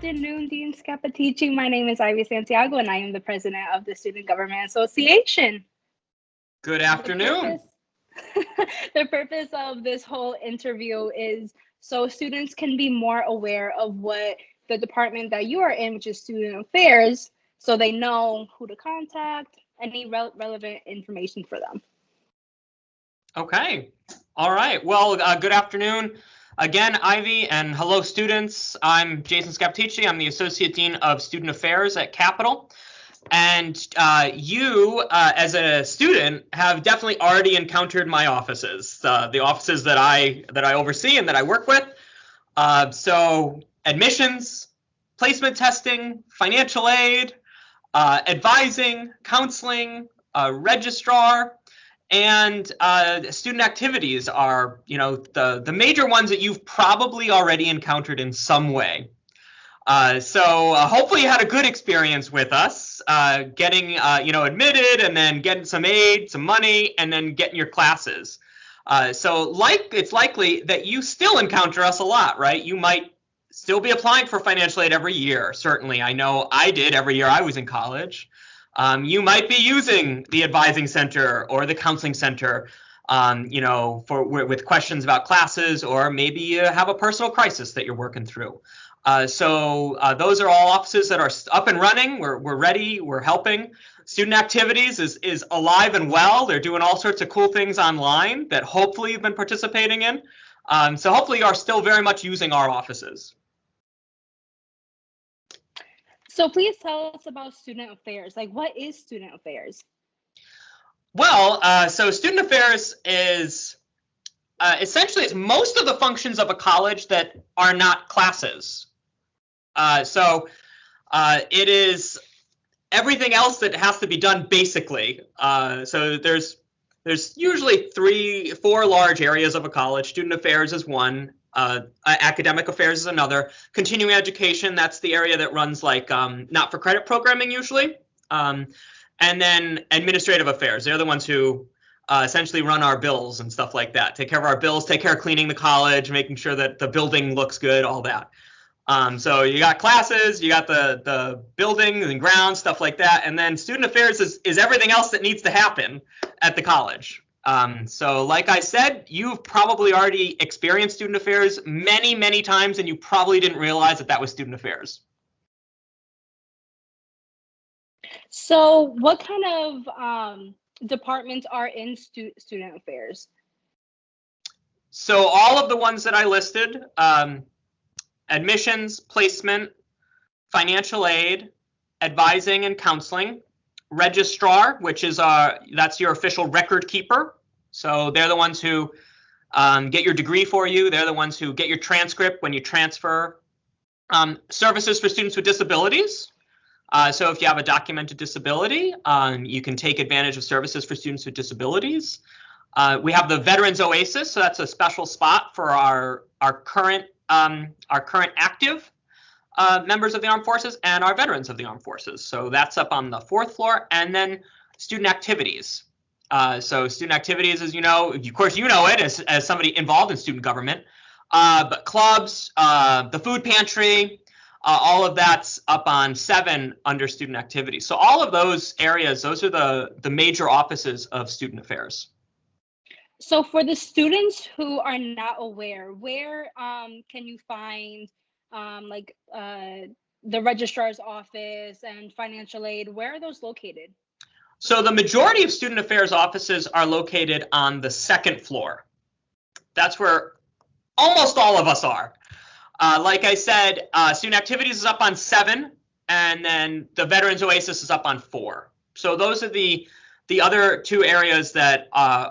afternoon, Dean Scappaticci. My name is Santiago, and I am the president of the Student Government Association. Good afternoon. The purpose of this whole interview is so students can be more aware of what the department that you are in, which is Student Affairs, so they know who to contact, any relevant information for them. Okay. All right. Well, good afternoon again, Ivy, and hello, students. I'm Jason Scappaticci. I'm the Associate Dean of Student Affairs at Capital. And you, as a student, have definitely already encountered my offices, the offices that I oversee and that I work with. So admissions, placement testing, financial aid, advising, counseling, registrar, and student activities are, the major ones that you've probably already encountered in some way. So hopefully you had a good experience with us, getting, admitted, and then getting some aid, some money, and then getting your classes. So it's likely that you still encounter us a lot, right? You might still be applying for financial aid every year. Certainly, I know I did every year I was in college. You might be using the advising center or the counseling center, with questions about classes, or maybe you have a personal crisis that you're working through. So those are all offices that are up and running. We're ready. We're helping. Student activities is alive and well. They're doing all sorts of cool things online that hopefully you've been participating in. So hopefully you are still very much using our offices. So please tell us about Student Affairs. Like, what is Student Affairs? Well, so Student Affairs is essentially it's most of the functions of a college that are not classes. So it is everything else that has to be done basically. So there's usually 3-4 large areas of a college. Student Affairs is one. Academic affairs is another. Continuing education, that's the area that runs like not-for-credit programming usually. And then administrative affairs, they're the ones who essentially run our bills and stuff like that. Take care of our bills, take care of cleaning the college, making sure that the building looks good, all that. So you got classes, you got the building and grounds, stuff like that. And then student affairs is everything else that needs to happen at the college. So like I said, you've probably already experienced student affairs many, many times, and you probably didn't realize that was student affairs. So what kind of departments are in student affairs? So all of the ones that I listed, admissions, placement, financial aid, advising and counseling, registrar, which is that's your official record keeper. So they're the ones who get your degree for you. They're the ones who get your transcript when you transfer. Services for students with disabilities. So if you have a documented disability, you can take advantage of services for students with disabilities. We have the Veterans Oasis, so that's a special spot for our current active members of the Armed Forces and our veterans of the Armed Forces. So that's up on the 4th floor. And then student activities. So student activities, as you know, of course you know it as somebody involved in student government, but clubs, the food pantry, all of that's up on 7 under student activities. So all of those areas, those are the major offices of student affairs. So for the students who are not aware, where can you find the registrar's office and financial aid? Where are those located? So the majority of student affairs offices are located on the 2nd floor. That's where almost all of us are. Like I said, student activities is up on 7, and then the Veterans Oasis is up on 4. So those are the other 2 areas that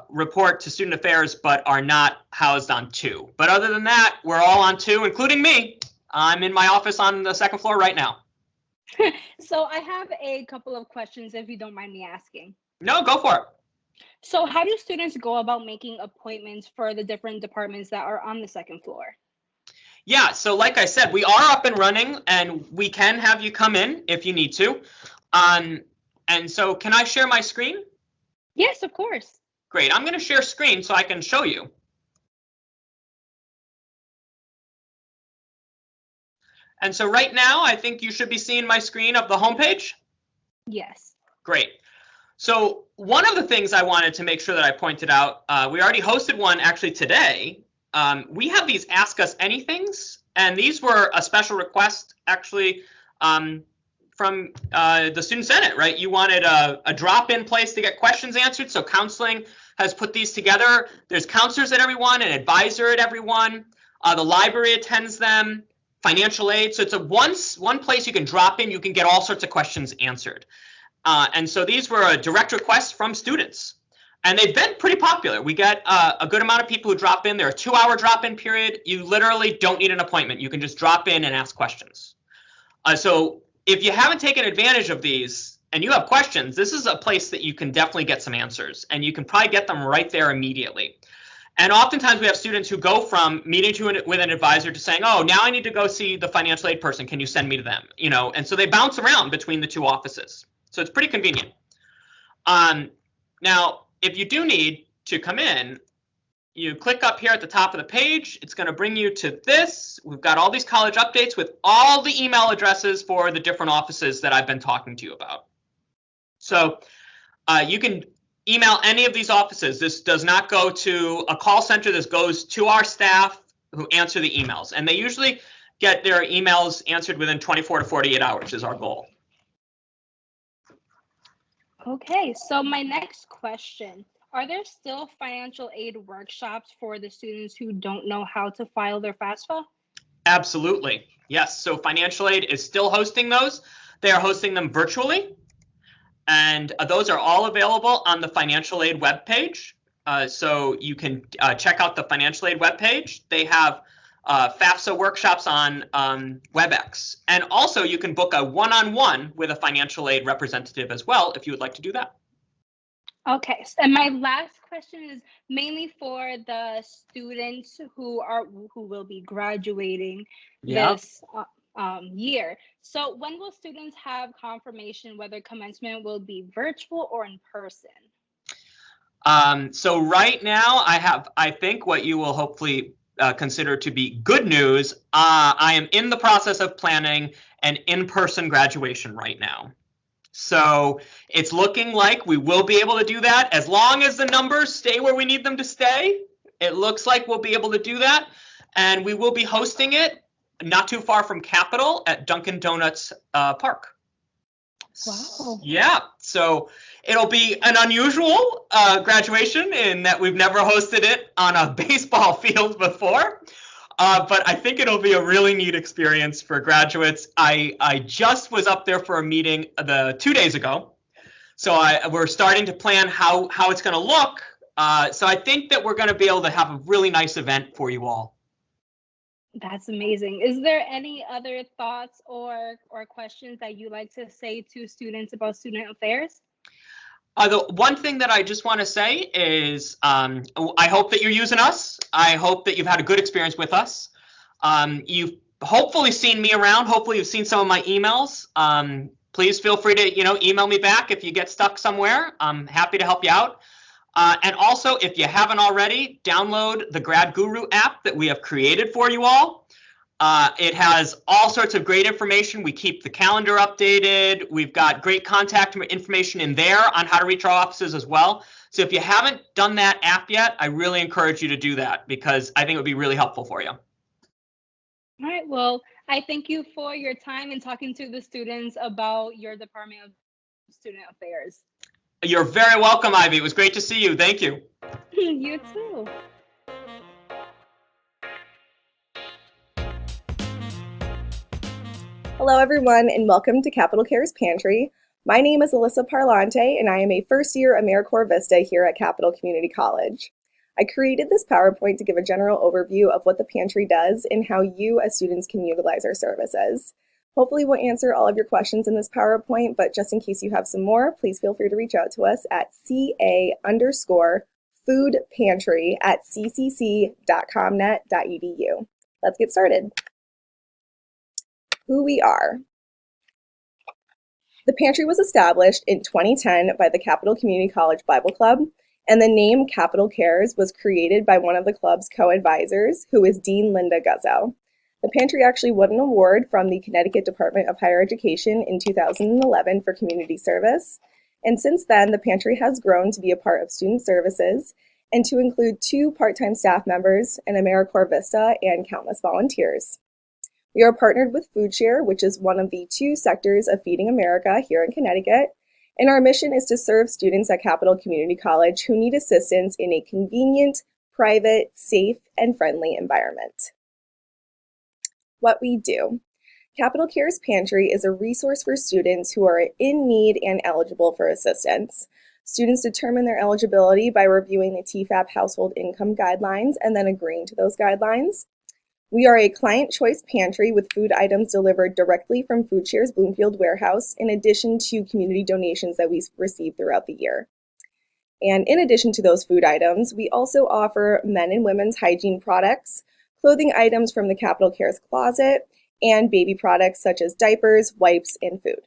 report to student affairs but are not housed on 2. But other than that, we're all on 2, including me. I'm in my office on the 2nd floor right now. So I have a couple of questions, if you don't mind me asking. No, go for it. So how do students go about making appointments for the different departments that are on the 2nd floor? Yeah, so like I said, we are up and running, and we can have you come in if you need to. And so can I share my screen? Yes, of course. Great. I'm going to share screen so I can show you. And so right now, I think you should be seeing my screen of the homepage. Yes. Great. So one of the things I wanted to make sure that I pointed out, we already hosted one actually today. We have these Ask Us Anythings, and these were a special request actually from the Student Senate, right? You wanted a drop-in place to get questions answered, so counseling has put these together. There's counselors at every one, an advisor at every one. The library attends them, financial aid. So it's one place you can drop in, you can get all sorts of questions answered. And so these were a direct request from students. And they've been pretty popular. We get a good amount of people who drop in. They're a 2-hour drop-in period. You literally don't need an appointment. You can just drop in and ask questions. So if you haven't taken advantage of these and you have questions, this is a place that you can definitely get some answers. And you can probably get them right there immediately. And oftentimes we have students who go from meeting with an advisor to saying, oh, now I need to go see the financial aid person. Can you send me to them? You know, and so they bounce around between the two offices. So it's pretty convenient. Now, if you do need to come in, you click up here at the top of the page. It's going to bring you to this. We've got all these college updates with all the email addresses for the different offices that I've been talking to you about. So you can email any of these offices. This does not go to a call center. This goes to our staff who answer the emails. And they usually get their emails answered within 24 to 48 hours is our goal. Okay, so my next question, are there still financial aid workshops for the students who don't know how to file their FAFSA? Absolutely, yes. So financial aid is still hosting those. They are hosting them virtually. And those are all available on the financial aid webpage. So you can check out the financial aid webpage. They have FAFSA workshops on WebEx. And also you can book a one-on-one with a financial aid representative as well if you would like to do that. Okay, and my last question is mainly for the students who will be graduating this year. So when will students have confirmation whether commencement will be virtual or in person? So right now I think what you will hopefully consider to be good news. I am in the process of planning an in-person graduation right now. So it's looking like we will be able to do that as long as the numbers stay where we need them to stay. It looks like we'll be able to do that. And we will be hosting it not too far from Capitol at Dunkin' Donuts Park. Wow. Yeah, so it'll be an unusual graduation in that we've never hosted it on a baseball field before. But I think it'll be a really neat experience for graduates. I just was up there for a meeting 2 days ago. So we're starting to plan how it's going to look. So I think that we're going to be able to have a really nice event for you all. That's amazing. Is there any other thoughts or questions that you like to say to students about student affairs? The one thing that I just want to say is I hope that you're using us. I hope that you've had a good experience with us. You've hopefully seen me around. Hopefully you've seen some of my emails. Please feel free to email me back if you get stuck somewhere. I'm happy to help you out. And also, if you haven't already, download the Grad Guru app that we have created for you all. It has all sorts of great information. We keep the calendar updated. We've got great contact information in there on how to reach our offices as well. So if you haven't done that app yet, I really encourage you to do that because I think it would be really helpful for you. All right. Well, I thank you for your time and talking to the students about your Department of Student Affairs. You're very welcome, Ivy. It was great to see you. Thank you. You too. Hello, everyone, and welcome to Capital Care's Pantry. My name is Alissa Parlante, and I am a first-year AmeriCorps Vista here at Capital Community College. I created this PowerPoint to give a general overview of what the Pantry does and how you as students can utilize our services. Hopefully we'll answer all of your questions in this PowerPoint, but just in case you have some more, please feel free to reach out to us at ca_foodpantry@ccc.comnet.edu. Let's get started. Who we are. The Pantry was established in 2010 by the Capital Community College Bible Club, and the name Capital Cares was created by one of the club's co-advisors, who is Dean Linda Guzzo. The pantry actually won an award from the Connecticut Department of Higher Education in 2011 for community service. And since then, the pantry has grown to be a part of student services and to include 2 part-time staff members, an AmeriCorps Vista, and countless volunteers. We are partnered with FoodShare, which is one of the 2 sectors of Feeding America here in Connecticut, and our mission is to serve students at Capital Community College who need assistance in a convenient, private, safe, and friendly environment. What we do. Capital Cares Pantry is a resource for students who are in need and eligible for assistance. Students determine their eligibility by reviewing the TIFAP household income guidelines and then agreeing to those guidelines. We are a client choice pantry with food items delivered directly from FoodShare's Bloomfield warehouse, in addition to community donations that we receive throughout the year. And in addition to those food items, we also offer men and women's hygiene products, clothing items from the Capital Cares closet, and baby products such as diapers, wipes, and food.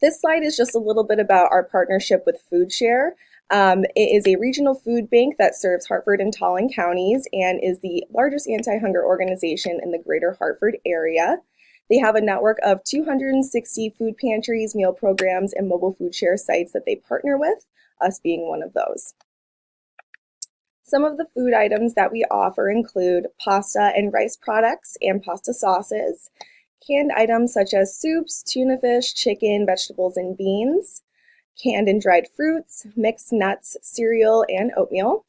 This slide is just a little bit about our partnership with FoodShare. It is a regional food bank that serves Hartford and Tallinn counties and is the largest anti-hunger organization in the greater Hartford area. They have a network of 260 food pantries, meal programs, and mobile food share sites that they partner with, us being one of those. Some of the food items that we offer include pasta and rice products and pasta sauces, canned items such as soups, tuna fish, chicken, vegetables, and beans, canned and dried fruits, mixed nuts, cereal, and oatmeal,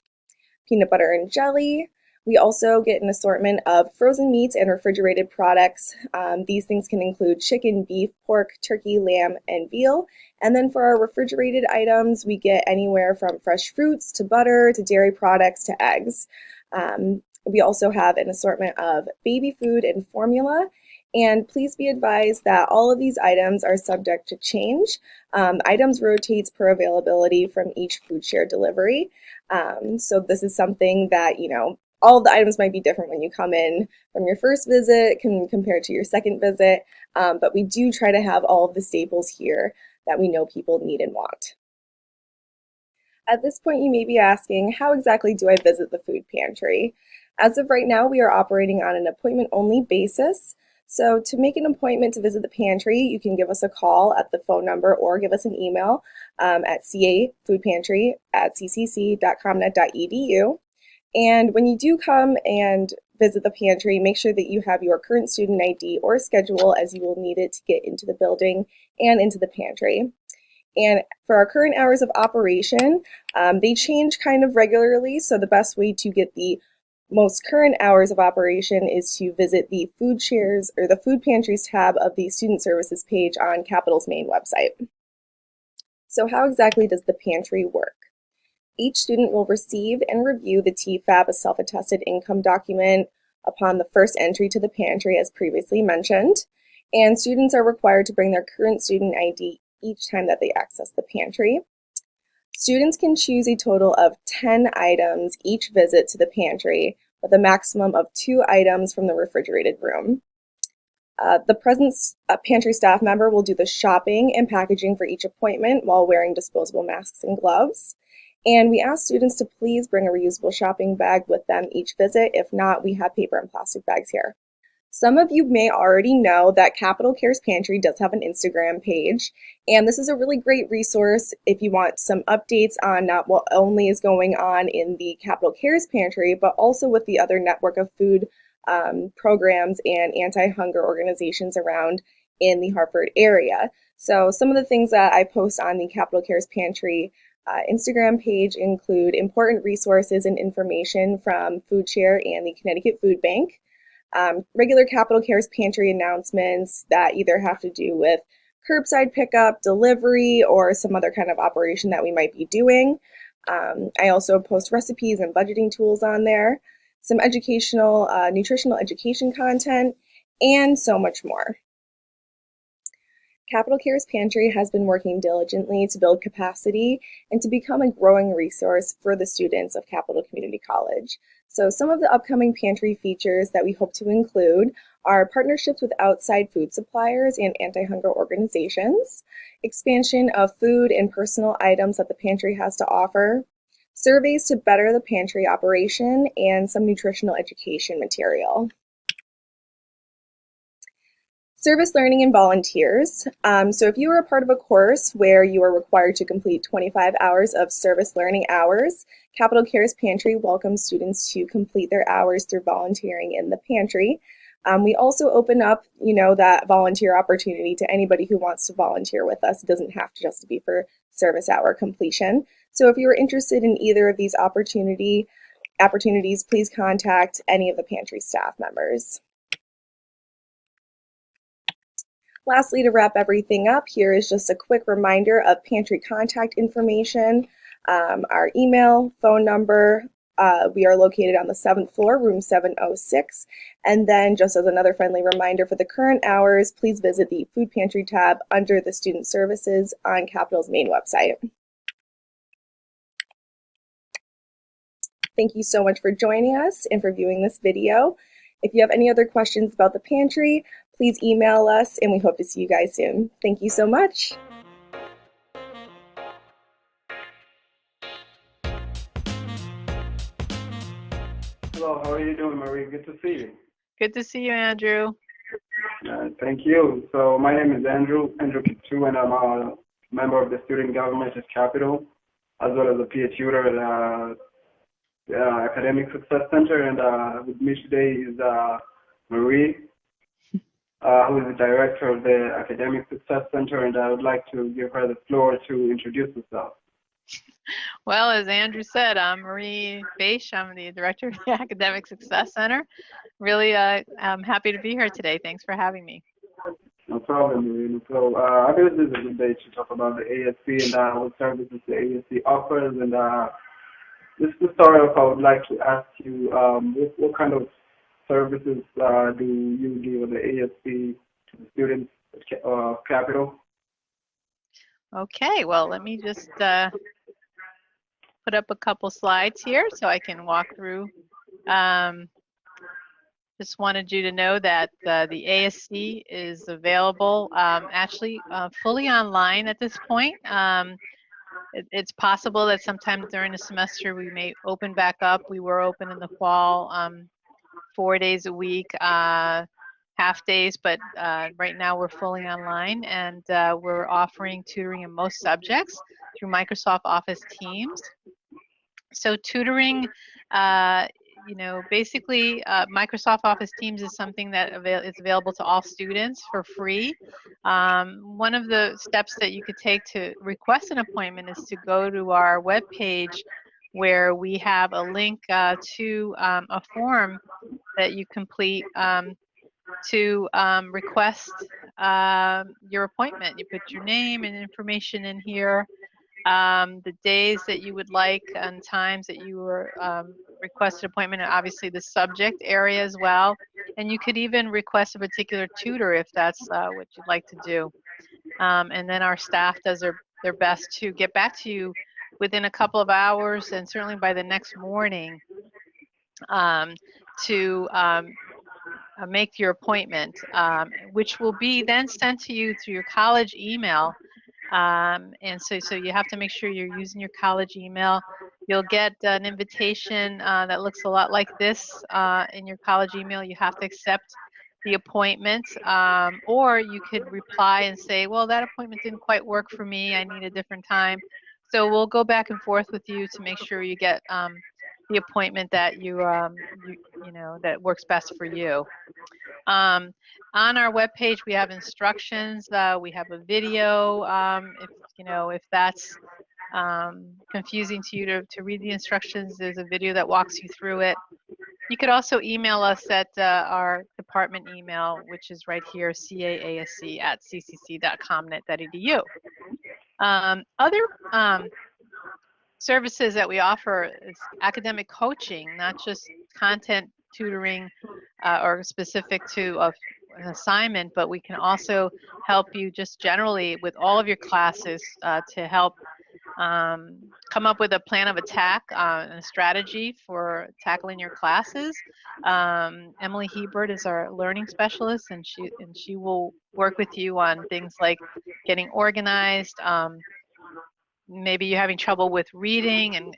peanut butter and jelly. We also get an assortment of frozen meats and refrigerated products. These things can include chicken, beef, pork, turkey, lamb, and veal. And then for our refrigerated items, we get anywhere from fresh fruits to butter to dairy products to eggs. We also have an assortment of baby food and formula. And please be advised that all of these items are subject to change. Items rotates per availability from each food share delivery. So this is something that, all of the items might be different when you come in from your first visit compared to your second visit, but we do try to have all of the staples here that we know people need and want. At this point, you may be asking, how exactly do I visit the food pantry? As of right now, we are operating on an appointment-only basis. So to make an appointment to visit the pantry, you can give us a call at the phone number or give us an email at cafoodpantry@ccc.comnet.edu. And when you do come and visit the pantry, make sure that you have your current student ID or schedule, as you will need it to get into the building and into the pantry. And for our current hours of operation, they change kind of regularly, so the best way to get the most current hours of operation is to visit the food shares or the food pantries tab of the student services page on Capital's main website. So how exactly does the pantry work? Each student will receive and review the TFAP, a self-attested income document, upon the first entry to the pantry, as previously mentioned. And students are required to bring their current student ID each time that they access the pantry. Students can choose a total of 10 items each visit to the pantry, with a maximum of 2 items from the refrigerated room. The present pantry staff member will do the shopping and packaging for each appointment while wearing disposable masks and gloves. And we ask students to please bring a reusable shopping bag with them each visit. If not, we have paper and plastic bags here. Some of you may already know that Capital Cares Pantry does have an Instagram page, and this is a really great resource if you want some updates on not what only is going on in the Capital Cares Pantry, but also with the other network of food programs and anti-hunger organizations around in the Hartford area. So some of the things that I post on the Capital Cares Pantry Instagram page include important resources and information from FoodShare and the Connecticut Food Bank, regular Capital Cares Pantry announcements that either have to do with curbside pickup, delivery, or some other kind of operation that we might be doing. I also post recipes and budgeting tools on there, some educational, nutritional education content, and so much more. Capital Cares Pantry has been working diligently to build capacity and to become a growing resource for the students of Capital Community College. So some of the upcoming pantry features that we hope to include are partnerships with outside food suppliers and anti-hunger organizations, expansion of food and personal items that the pantry has to offer, surveys to better the pantry operation, and some nutritional education material. Service learning and volunteers. So if you are a part of a course where you are required to complete 25 hours of service learning hours, Capital Cares Pantry welcomes students to complete their hours through volunteering in the pantry. We also open up, that volunteer opportunity to anybody who wants to volunteer with us. It doesn't have to just be for service hour completion. So if you're interested in either of these opportunities, please contact any of the pantry staff members. Lastly, to wrap everything up, here is just a quick reminder of pantry contact information, our email, phone number. We are located on the 7th floor, room 706. And then just as another friendly reminder for the current hours, please visit the food pantry tab under the student services on Capital's main website. Thank you so much for joining us and for viewing this video. If you have any other questions about the pantry, please email us, and we hope to see you guys soon. Thank you so much. Hello, how are you doing, Marie? Good to see you. Good to see you, Andrew. Thank you. So my name is Andrew Kiptoo, and I'm a member of the student government at Capital, as well as a peer tutor at the Academic Success Center. And with me today is Marie, who is the director of the Academic Success Center, and I would like to give her the floor to introduce herself. Well, as Andrew said, I'm Marie Basche. I'm the director of the Academic Success Center. Really, I'm happy to be here today. Thanks for having me. No problem, Marie. So I believe this is a good day to talk about the ASC and what services the ASC offers. And just to start off, I would like to ask you what kind of services do you give at the ASC to the students at Capital? Okay, well, let me just put up a couple slides here so I can walk through. Just wanted you to know that the ASC is available actually fully online at this point. It's possible that sometime during the semester we may open back up. We were open in the fall 4 days a week, half days, but right now we're fully online, and we're offering tutoring in most subjects through Microsoft Office Teams. So tutoring, basically Microsoft Office Teams is something that is available to all students for free. One of the steps that you could take to request an appointment is to go to our webpage, where we have a link to a form that you complete to request your appointment. You put your name and information in here, the days that you would like and times that you were requested appointment, and obviously the subject area as well. And you could even request a particular tutor if that's what you'd like to do. And then our staff does their best to get back to you within a couple of hours, and certainly by the next morning, to make your appointment, which will be then sent to you through your college email. And so you have to make sure you're using your college email. You'll get an invitation that looks a lot like this in your college email. You have to accept the appointment, or you could reply and say, well, that appointment didn't quite work for me. I need a different time. So we'll go back and forth with you to make sure you get the appointment that that works best for you. On our webpage, we have instructions. We have a video. If that's confusing to you to read the instructions, there's a video that walks you through it. You could also email us at our department email, which is right here, caasc@ccc.com.net.edu. Other services that we offer is academic coaching, not just content tutoring or specific to an assignment, but we can also help you just generally with all of your classes to help come up with a plan of attack and a strategy for tackling your classes. Emily Hebert is our learning specialist, and she will work with you on things like getting organized. Maybe you're having trouble with reading and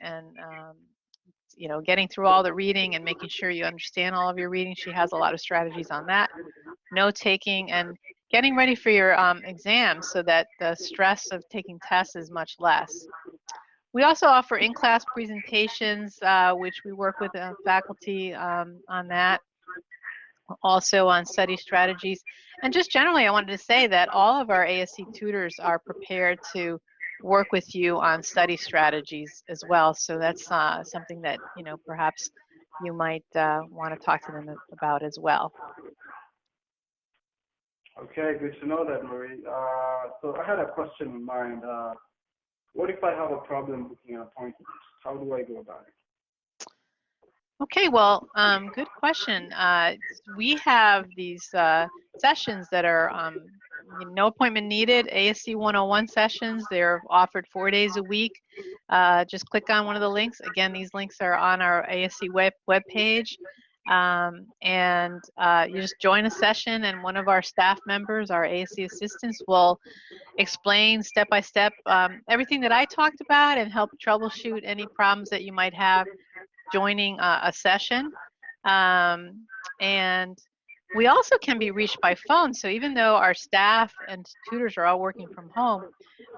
getting through all the reading and making sure you understand all of your reading. She has a lot of strategies on that. Note taking, and getting ready for your exams so that the stress of taking tests is much less. We also offer in-class presentations, which we work with faculty on that, also on study strategies. And just generally, I wanted to say that all of our ASC tutors are prepared to work with you on study strategies as well. So that's something that, perhaps you might want to talk to them about as well. Okay, good to know that, Marie. So I had a question in mind. What if I have a problem booking an appointment? How do I go about it? Okay, well, good question. We have these sessions that are no appointment needed, ASC 101 sessions. They're offered 4 days a week. Just click on one of the links. Again, these links are on our ASC webpage. And you just join a session, and one of our staff members, our ASC assistants, will explain step by step everything that I talked about and help troubleshoot any problems that you might have joining a session. And we also can be reached by phone. So even though our staff and tutors are all working from home,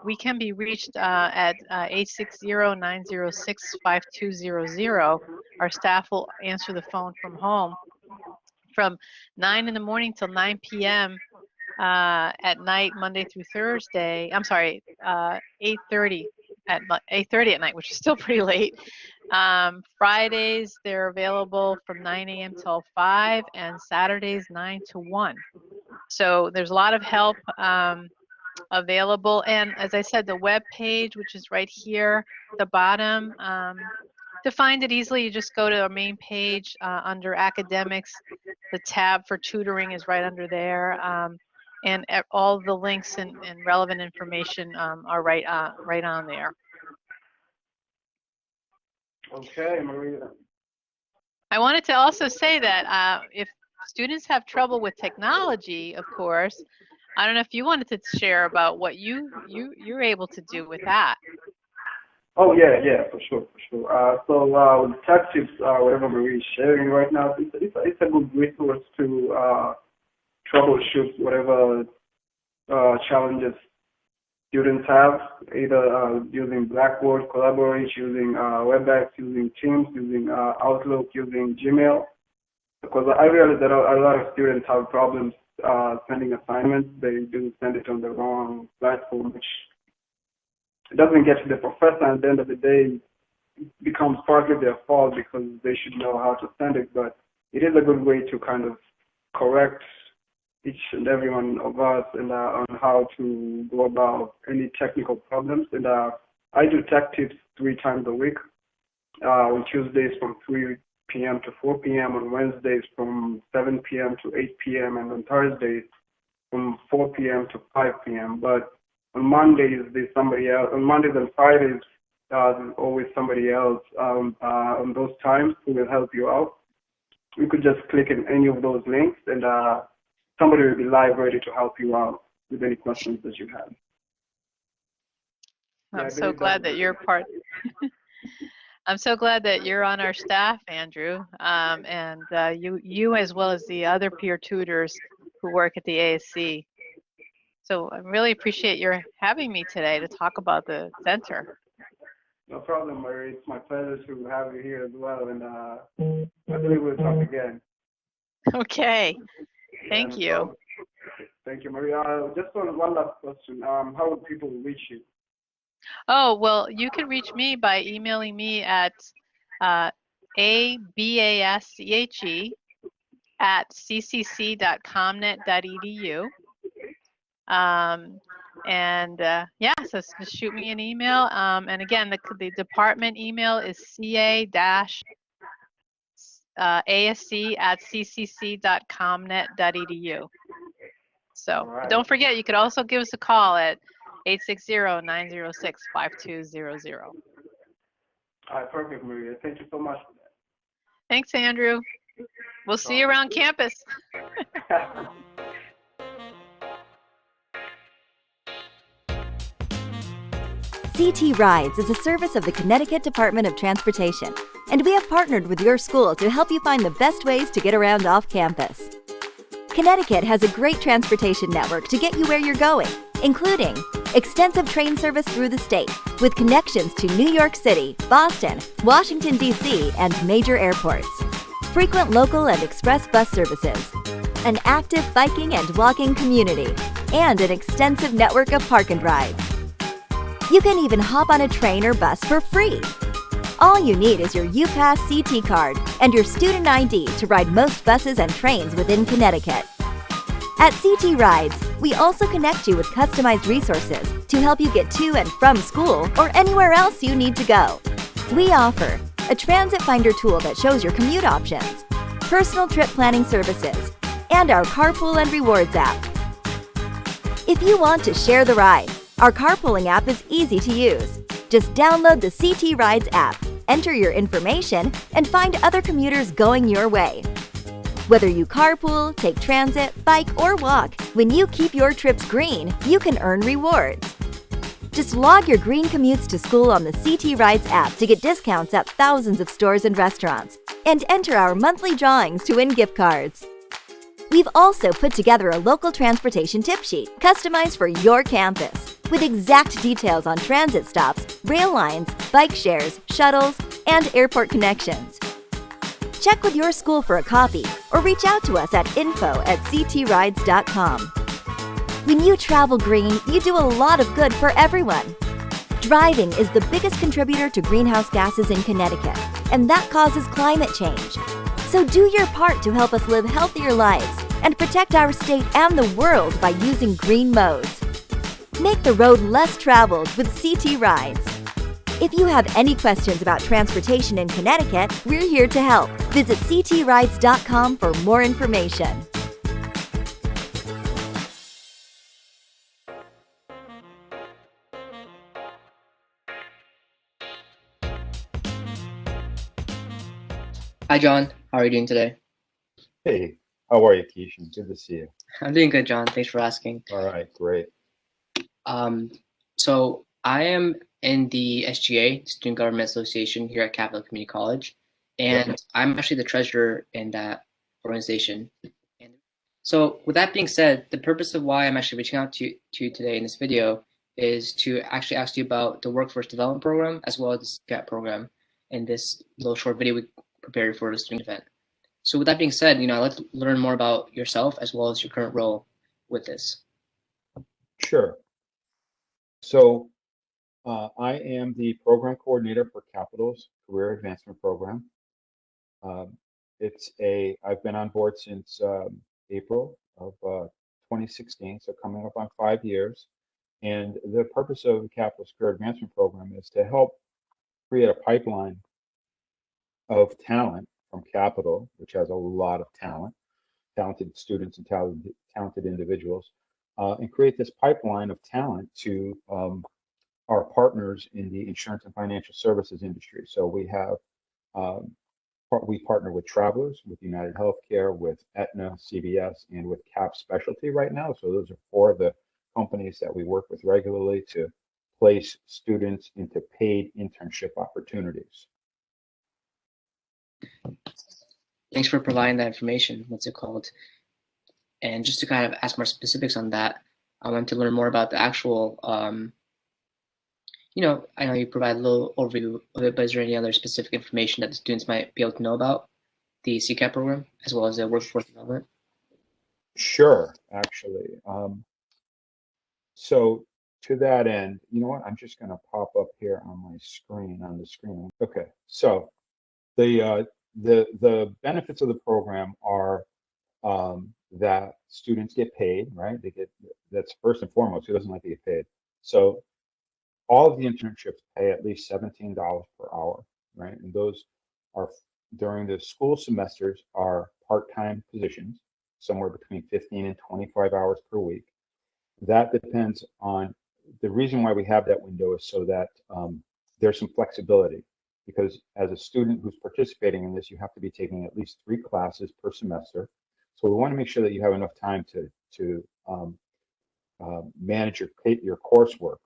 we can be reached at 860-906-5200. Our staff will answer the phone from home from 9 in the morning till 9 p.m. At night, Monday through Thursday. I'm sorry, 8:30 at night, which is still pretty late. Fridays, they're available from 9 a.m. till 5, and Saturdays 9 to 1. So there's a lot of help available. And as I said, the web page, which is right here at the bottom, to find it easily, you just go to our main page under academics. The tab for tutoring is right under there. And all the links and relevant information are right on there. Okay, Maria. I wanted to also say that if students have trouble with technology, of course, I don't know if you wanted to share about what you're able to do with that. Oh yeah, for sure. So with tech tips, whatever Marie is sharing right now, it's a good resource to troubleshoot whatever challenges students have, either using Blackboard, Collaborate, using WebEx, using Teams, using Outlook, using Gmail. Because I realize that a lot of students have problems sending assignments. They do send it on the wrong platform, which doesn't get to the professor, and at the end of the day, it becomes partly their fault because they should know how to send it. But it is a good way to kind of correct each and every one of us and on how to go about any technical problems. And I do tech tips 3 times a week, on Tuesdays from 3 p.m. to 4 p.m., on Wednesdays from 7 p.m. to 8 p.m., and on Thursdays from 4 p.m. to 5 p.m. But on Mondays, there's somebody else. On Mondays and Fridays, there's always somebody else on those times who will help you out. You could just click in any of those links, and somebody will be live ready to help you out with any questions that you have. I'm so glad that you're part. I'm so glad that you're on our staff, Andrew, and you as well as the other peer tutors who work at the ASC. So I really appreciate your having me today to talk about the center. No problem, Mary. It's my pleasure to have you here as well, and I believe we'll talk again. Okay. Thank you. Thank you, Maria. Just one last question. How would people reach you? Oh, well, you can reach me by emailing me at abasche@ccc.comnet.edu. Yeah, so just shoot me an email. And again, the department email is ca-asc@ccc.comnet.edu. So right. Don't forget, you could also give us a call at 860-906-5200. All right, perfect, Maria. Thank you so much for that. Thanks, Andrew. We'll see you around campus. CT Rides is a service of the Connecticut Department of Transportation, and we have partnered with your school to help you find the best ways to get around off campus. Connecticut has a great transportation network to get you where you're going, including extensive train service through the state with connections to New York City, Boston, Washington, D.C., and major airports, frequent local and express bus services, an active biking and walking community, and an extensive network of park and rides. You can even hop on a train or bus for free. All you need is your UPass CT card and your student ID to ride most buses and trains within Connecticut. At CT Rides, we also connect you with customized resources to help you get to and from school or anywhere else you need to go. We offer a transit finder tool that shows your commute options, personal trip planning services, and our carpool and rewards app. If you want to share the ride, our carpooling app is easy to use. Just download the CT Rides app, enter your information, and find other commuters going your way. Whether you carpool, take transit, bike, or walk, when you keep your trips green, you can earn rewards. Just log your green commutes to school on the CT Rides app to get discounts at thousands of stores and restaurants, and enter our monthly drawings to win gift cards. We've also put together a local transportation tip sheet customized for your campus, with exact details on transit stops, rail lines, bike shares, shuttles, and airport connections. Check with your school for a copy or reach out to us at info@ctrides.com. When you travel green, you do a lot of good for everyone. Driving is the biggest contributor to greenhouse gases in Connecticut, and that causes climate change. So do your part to help us live healthier lives and protect our state and the world by using green modes. Make the road less traveled with CT Rides. If you have any questions about transportation in Connecticut, we're here to help. Visit ctrides.com for more information. Hi, John. How are you doing today? Hey, how are you, Kishan? Good to see you. I'm doing good, John. Thanks for asking. All right, great. So I am in the SGA, Student Government Association, here at Capital Community College, and I'm actually the treasurer in that organization. And so with that being said, the purpose of why I'm actually reaching out to you today in this video is to actually ask you about the Workforce Development Program as well as the CCAP program in this little short video we prepared for the student event. So with that being said, I'd like to learn more about yourself as well as your current role with this. Sure. So I am the program coordinator for Capital's Career Advancement Program. I've been on board since April of 2016, so coming up on 5 years. And the purpose of the Capital's Career Advancement Program is to help create a pipeline of talent from Capital, which has a lot of talented students and talented individuals, and create this pipeline of talent to our partners in the insurance and financial services industry. So we partner with Travelers, with United Healthcare, with Aetna, CVS, and with CAP Specialty right now. So those are 4 of the companies that we work with regularly to place students into paid internship opportunities. Thanks for providing that information. What's it called? And just to kind of ask more specifics on that, I want to learn more about the actual, I know you provide a little overview of it, but is there any other specific information that the students might be able to know about the CCAP program as well as the workforce development? Sure, actually. So to that end, you know what? I'm just going to pop up here on my screen, on the screen. Okay, so the benefits of the program are that students get paid, right? That's first and foremost. Who doesn't like to get paid? So all of the internships pay at least $17 per hour, right? And those are during the school semesters are part-time positions, somewhere between 15 and 25 hours per week. That depends on the reason why we have that window is so that there's some flexibility, because as a student who's participating in this, you have to be taking at least 3 classes per semester. So we want to make sure that you have enough time to manage your coursework.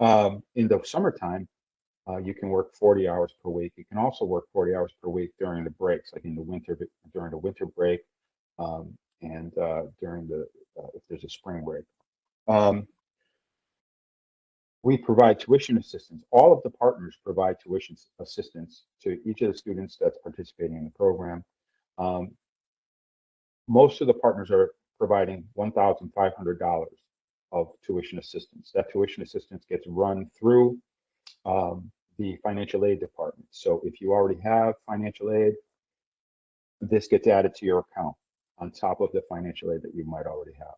In the summertime, you can work 40 hours per week. You can also work 40 hours per week during the breaks, like during the winter break, and during the if there's a spring break. We provide tuition assistance. All of the partners provide tuition assistance to each of the students that's participating in the program. Most of the partners are providing $1,500 of tuition assistance. That tuition assistance gets run through the financial aid department. So if you already have financial aid, this gets added to your account on top of the financial aid that you might already have.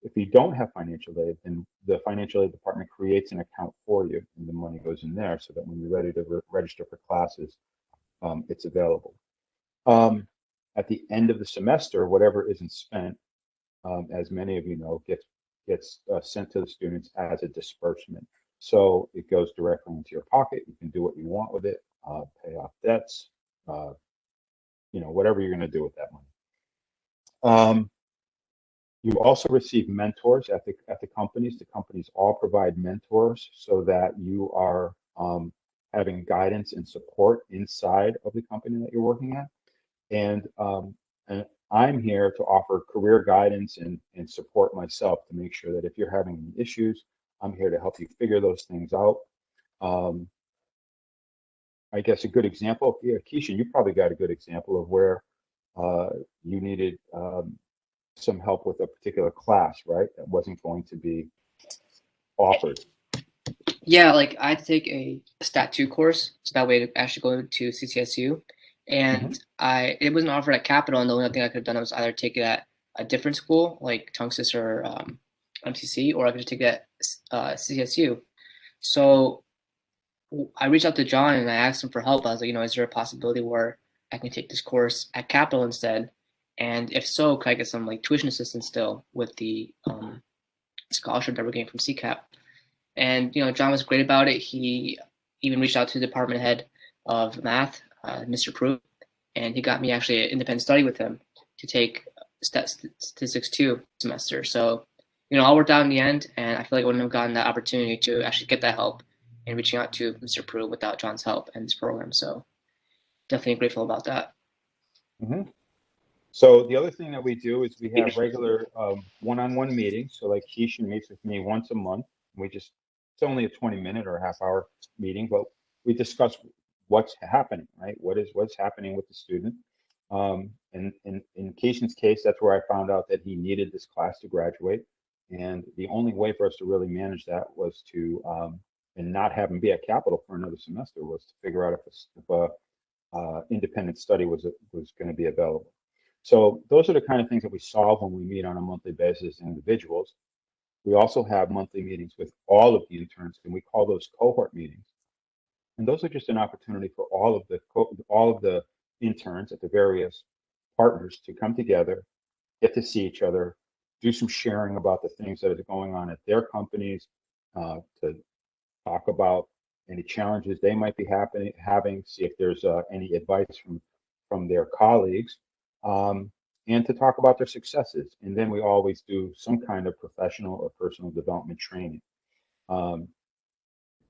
If you don't have financial aid, then the financial aid department creates an account for you, and the money goes in there so that when you're ready to register for classes, it's available. At the end of the semester, whatever isn't spent, as many of you know, gets sent to the students as a disbursement. So it goes directly into your pocket. You can do what you want with it, pay off debts, whatever you're going to do with that money. You also receive mentors at the companies. The companies all provide mentors so that you are having guidance and support inside of the company that you're working at. And I'm here to offer career guidance and support myself to make sure that if you're having any issues, I'm here to help you figure those things out. I guess a good example, Kishan, you probably got a good example of where you needed some help with a particular class, right? That wasn't going to be offered. Yeah, like I had to take a Stat 2 course, so that way to actually go to CCSU. And it wasn't offered at Capital, and the only thing I could have done was either take it at a different school, like Tungsas or MCC, or I could just take it at CCSU. So I reached out to John and I asked him for help. I was like, is there a possibility where I can take this course at Capital instead? And if so, could I get some like tuition assistance still with the scholarship that we're getting from CCAP? And John was great about it. He even reached out to the department head of math, Mr. Prue, and he got me actually an independent study with him to take statistics 2 semester. So all worked out in the end, and I feel like I wouldn't have gotten that opportunity to actually get that help and reaching out to Mr. Prue without John's help and this program. So definitely grateful about that. So the other thing that we do is we have regular one-on-one meetings. So like Kishan meets with me once a month. It's only a 20-minute or a half-hour meeting, but we discuss what's happening, right? What's happening with the student. And in Kishan's case, that's where I found out that he needed this class to graduate. And the only way for us to really manage that was to, and not have him be at Capital for another semester, was to figure out if a independent study was going to be available. So those are the kind of things that we solve when we meet on a monthly basis as individuals. We also have monthly meetings with all of the interns, and we call those cohort meetings. And those are just an opportunity for all of the interns at the various partners to come together, get to see each other, do some sharing about the things that are going on at their companies, to talk about any challenges they might be having, see if there's any advice from their colleagues, and to talk about their successes. And then we always do some kind of professional or personal development training.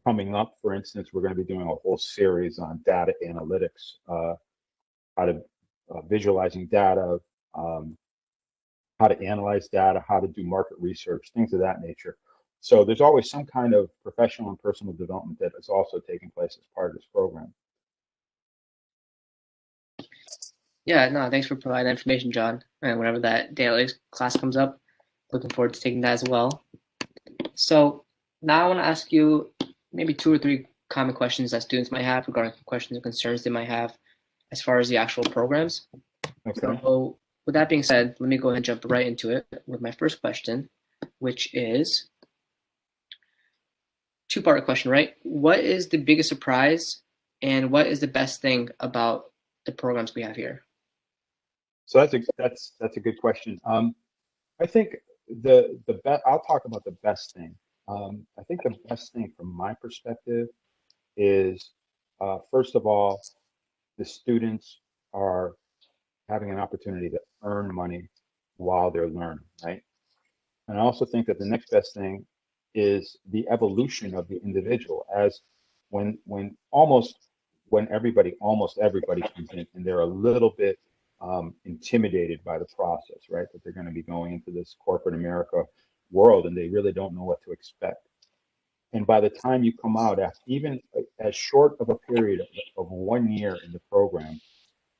Coming up, for instance, we're going to be doing a whole series on data analytics, how to visualizing data, how to analyze data, how to do market research, things of that nature. So there's always some kind of professional and personal development that is also taking place as part of this program. Yeah, no, thanks for providing that information, John. And whenever that daily class comes up, looking forward to taking that as well. So now I want to ask you maybe 2 or 3 common questions that students might have regarding questions and concerns they might have as far as the actual programs. Okay. So with that being said, let me go ahead and jump right into it with my first question, which is 2-part question, right? What is the biggest surprise and what is the best thing about the programs we have here? So that's a good question. I think I'll talk about the best thing. I think the best thing from my perspective is, first of all, the students are having an opportunity to earn money while they're learning, right? And I also think that the next best thing is the evolution of the individual, as when almost everybody comes in and they're a little bit intimidated by the process, right? That they're going to be going into this corporate America world and they really don't know what to expect. And by the time you come out, after even as short of a period of 1 year in the program,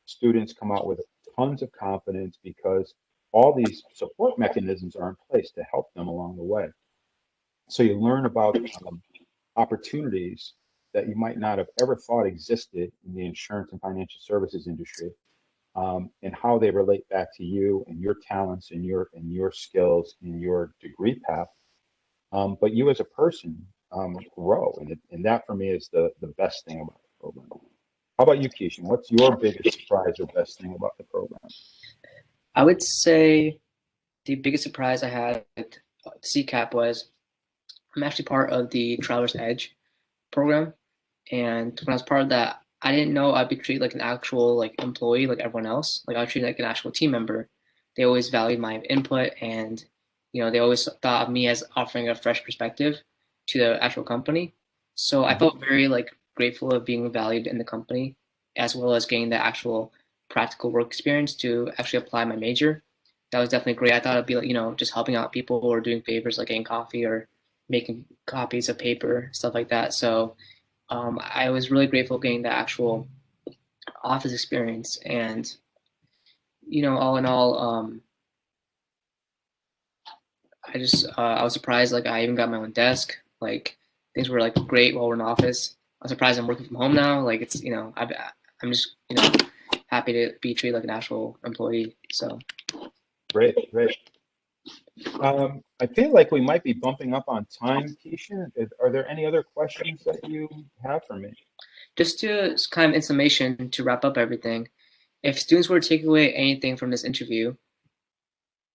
students come out with tons of confidence because all these support mechanisms are in place to help them along the way. So you learn about opportunities that you might not have ever thought existed in the insurance and financial services industry, and how they relate back to you and your talents and your skills in your degree path. But you as a person grow, and that for me is the best thing about the program. How about you, Kishan? What's your biggest surprise or best thing about the program? I would say the biggest surprise I had at CCAP was I'm actually part of the Traveler's Edge program, and when I was part of that, I didn't know I'd be treated like an actual like employee like everyone else. Like I was treated like an actual team member. They always valued my input, and they always thought of me as offering a fresh perspective to the actual company. So I felt very like grateful of being valued in the company, as well as getting the actual practical work experience to actually apply my major. That was definitely great. I thought it'd be like just helping out people or doing favors like getting coffee or making copies of paper, stuff like that. So I was really grateful getting the actual office experience, and all in all, I was surprised. Like I even got my own desk. Like things were like great while we're in office. I'm surprised I'm working from home now. Like it's I'm just happy to be treated like an actual employee. So Great. I feel like we might be bumping up on time, Kishan. Are there any other questions that you have for me? Just to kind of in summation to wrap up everything, if students were to take away anything from this interview,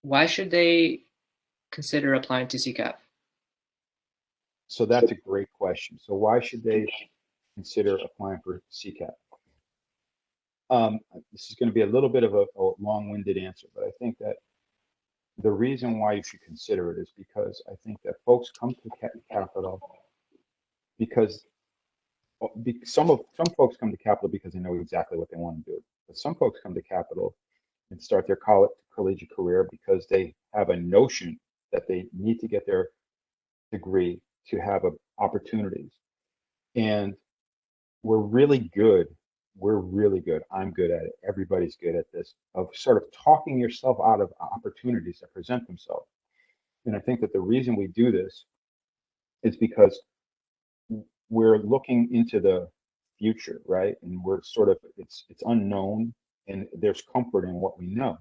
why should they consider applying to CCAP? So that's a great question. So why should they consider applying for CCAP? This is going to be a little bit of a long-winded answer, but I think that the reason why you should consider it is because I think that folks come to Capital because some folks come to Capital because they know exactly what they want to do. But some folks come to Capital and start their collegiate career because they have a notion that they need to get their degree to have opportunities. And we're really good. I'm good at it. Everybody's good at this, of sort of talking yourself out of opportunities that present themselves. And I think that the reason we do this is because we're looking into the future, right? And we're sort of, it's unknown and there's comfort in what we know.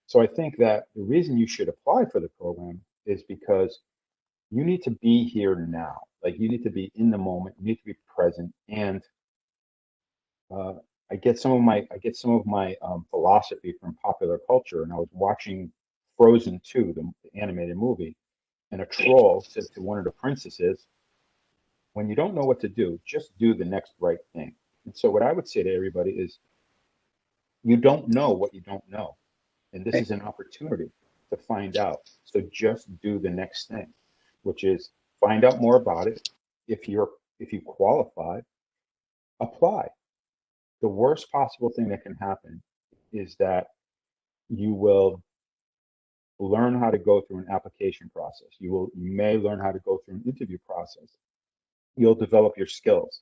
So I think that the reason you should apply for the program is because you need to be here now. Like you need to be in the moment, you need to be present. And I get some of my philosophy from popular culture, and I was watching Frozen 2, the animated movie, and a troll said to one of the princesses, "When you don't know what to do, just do the next right thing." And so, what I would say to everybody is, you don't know what you don't know, and this is an opportunity to find out. So just do the next thing, which is find out more about it. If you qualify, apply. The worst possible thing that can happen is that you will learn how to go through an application process. You may learn how to go through an interview process. You'll develop your skills.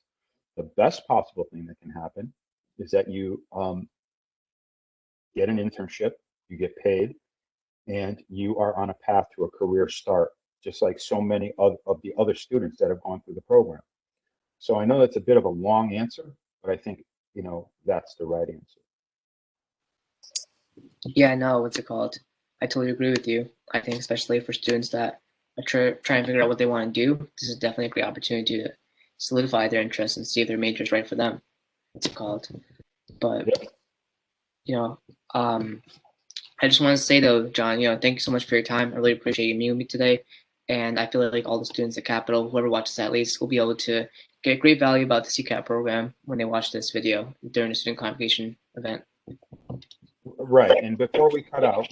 The best possible thing that can happen is that you get an internship, you get paid, and you are on a path to a career start, just like so many of the other students that have gone through the program. So I know that's a bit of a long answer, but I think that's the right answer. Yeah, no, what's it called? I totally agree with you. I think especially for students that are trying to figure out what they want to do, this is definitely a great opportunity to solidify their interests and see if their major is right for them. What's it called? But I just want to say though, John, thank you so much for your time. I really appreciate you meeting with me today. And I feel like all the students at Capital, whoever watches at least, will be able to get great value about the CCAP program when they watch this video during the student convocation event. Right. And before we cut out,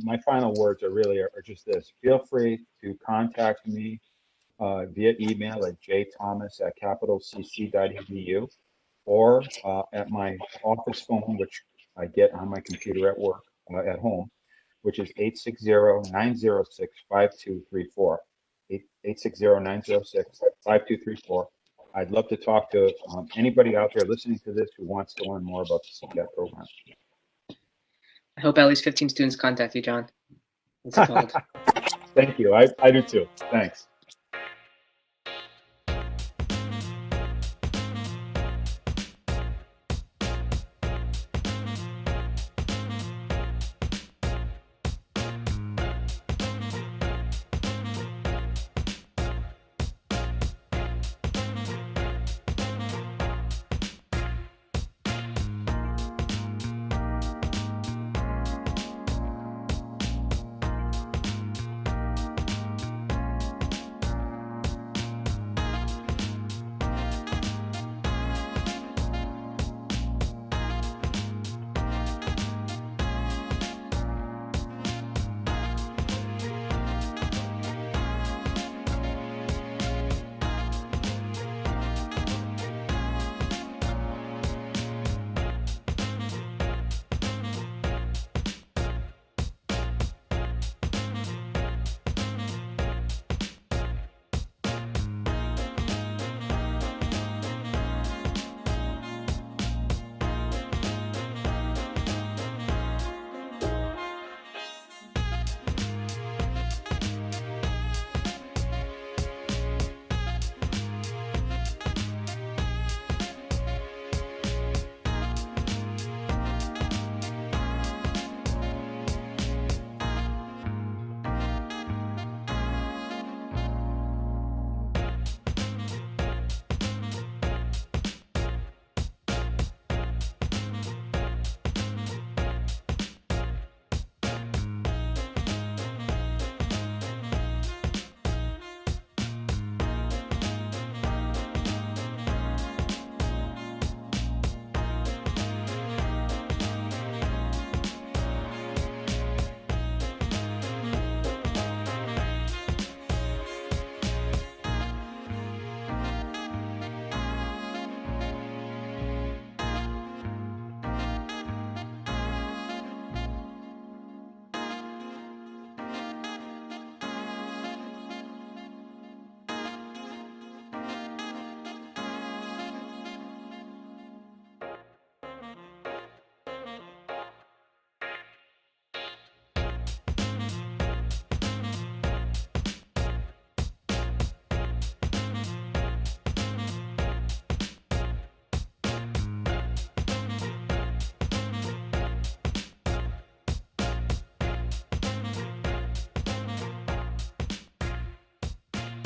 my final words are just this. Feel free to contact me via email at jthomas@capitalcc.edu or at my office phone, which I get on my computer at work, at home, which is 860-906-5234. 860-906-5234. I'd love to talk to anybody out there listening to this who wants to learn more about the CCAP program. I hope at least 15 students contact you, John. What's it called? Thank you. I do too. Thanks.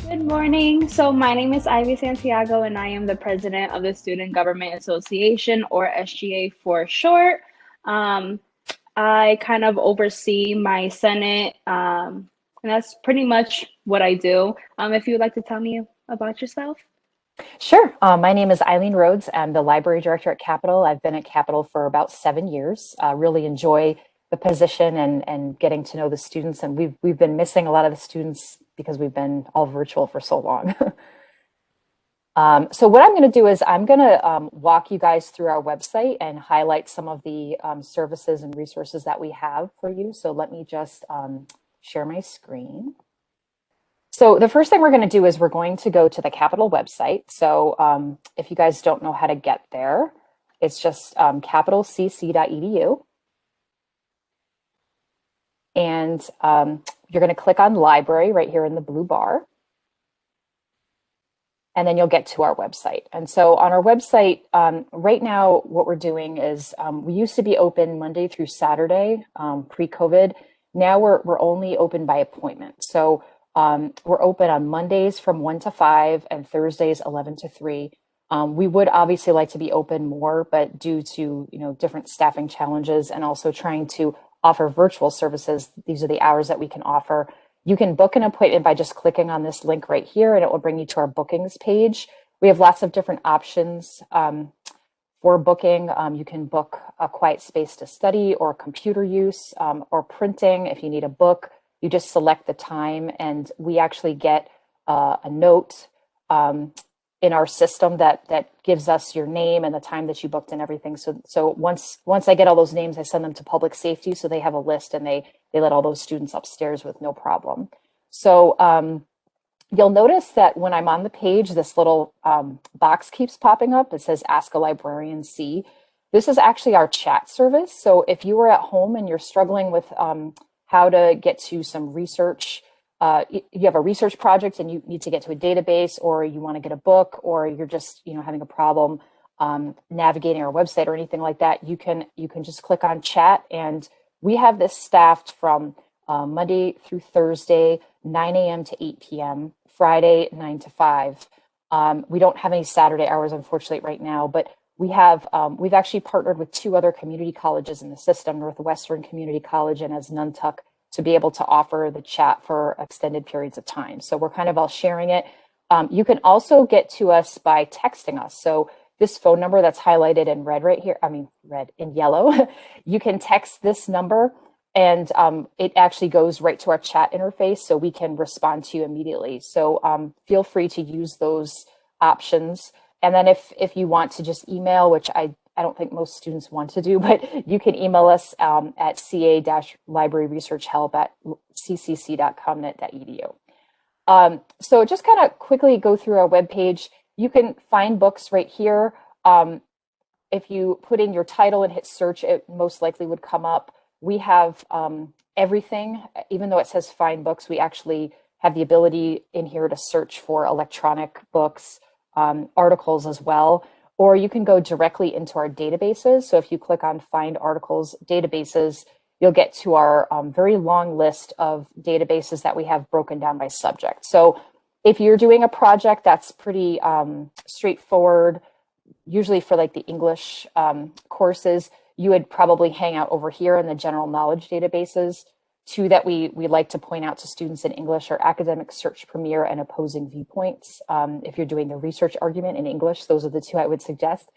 Good morning. So my name is Ivy Santiago, and I am the president of the Student Government Association, or SGA for short. I kind of oversee my Senate, and that's pretty much what I do. If you would like to tell me about yourself. Sure. My name is Eileen Rhodes. I'm the library director at Capitol. I've been at Capitol for about 7 years. Really enjoy the position and getting to know the students. And we've been missing a lot of the students because we've been all virtual for so long. So what I'm going to do is I'm going to walk you guys through our website and highlight some of the services and resources that we have for you. So let me just share my screen. So the first thing we're going to do is we're going to go to the Capitol website. So if you guys don't know how to get there, it's just capitolcc.edu. And you're going to click on library right here in the blue bar. And then you'll get to our website. And so on our website, right now, what we're doing is we used to be open Monday through Saturday pre-COVID. Now we're only open by appointment. So we're open on Mondays from 1 to 5 and Thursdays 11 to 3. We would obviously like to be open more, but due to different staffing challenges and also trying to offer virtual services, these are the hours that we can offer. You can book an appointment by just clicking on this link right here, and it will bring you to our bookings page. We have lots of different options for booking. You can book a quiet space to study or computer use or printing. If you need a book, you just select the time, and we actually get a note in our system that gives us your name and the time that you booked and everything. So once I get all those names, I send them to public safety, so they have a list and they let all those students upstairs with no problem. So you'll notice that when I'm on the page, this little box keeps popping up. It says Ask a Librarian C. This is actually our chat service. So if you were at home and you're struggling with how to get to some research, you have a research project and you need to get to a database, or you want to get a book, or you're just having a problem navigating our website or anything like that, you can just click on chat, and we have this staffed from Monday through Thursday, 9 a.m. to 8 p.m., Friday, 9 to 5. We don't have any Saturday hours, unfortunately, right now, but we've actually partnered with 2 other community colleges in the system, Northwestern Community College and as Nantuck, to be able to offer the chat for extended periods of time. So we're kind of all sharing it. You can also get to us by texting us. So this phone number that's highlighted in red right here, red in yellow, you can text this number, and it actually goes right to our chat interface, so we can respond to you immediately. So feel free to use those options. And then if you want to just email, which I don't think most students want to do, but you can email us at ca-libraryresearchhelp@ccc.com.edu. So just kind of quickly go through our webpage. You can find books right here. If you put in your title and hit search, it most likely would come up. We have everything. Even though it says find books, we actually have the ability in here to search for electronic books, articles as well, or you can go directly into our databases. So if you click on Find Articles Databases, you'll get to our very long list of databases that we have broken down by subject. So if you're doing a project that's pretty straightforward, usually for like the English courses, you would probably hang out over here in the general knowledge databases. 2 that we like to point out to students in English are Academic Search Premier and Opposing Viewpoints. If you're doing the research argument in English, those are the 2 I would suggest.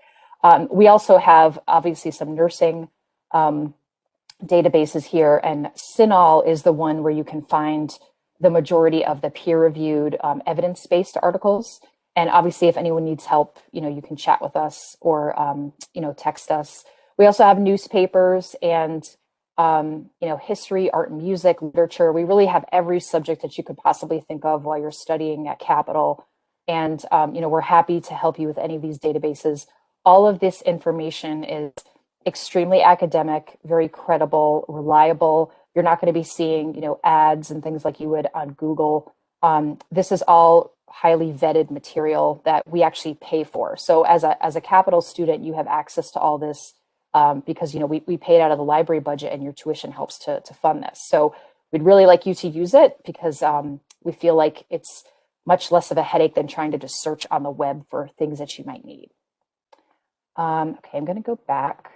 We also have obviously some nursing databases here, and CINAHL is the one where you can find the majority of the peer-reviewed evidence-based articles. And obviously, if anyone needs help, you can chat with us or text us. We also have newspapers and history, art and music, literature. We really have every subject that you could possibly think of while you're studying at Capital. And we're happy to help you with any of these databases. All of this information is extremely academic, very credible, reliable. You're not going to be seeing, ads and things like you would on Google. This is all highly vetted material that we actually pay for. So as a Capital student, you have access to all this because we pay it out of the library budget, and your tuition helps to fund this. So we'd really like you to use it because we feel like it's much less of a headache than trying to just search on the web for things that you might need. Okay, I'm going to go back.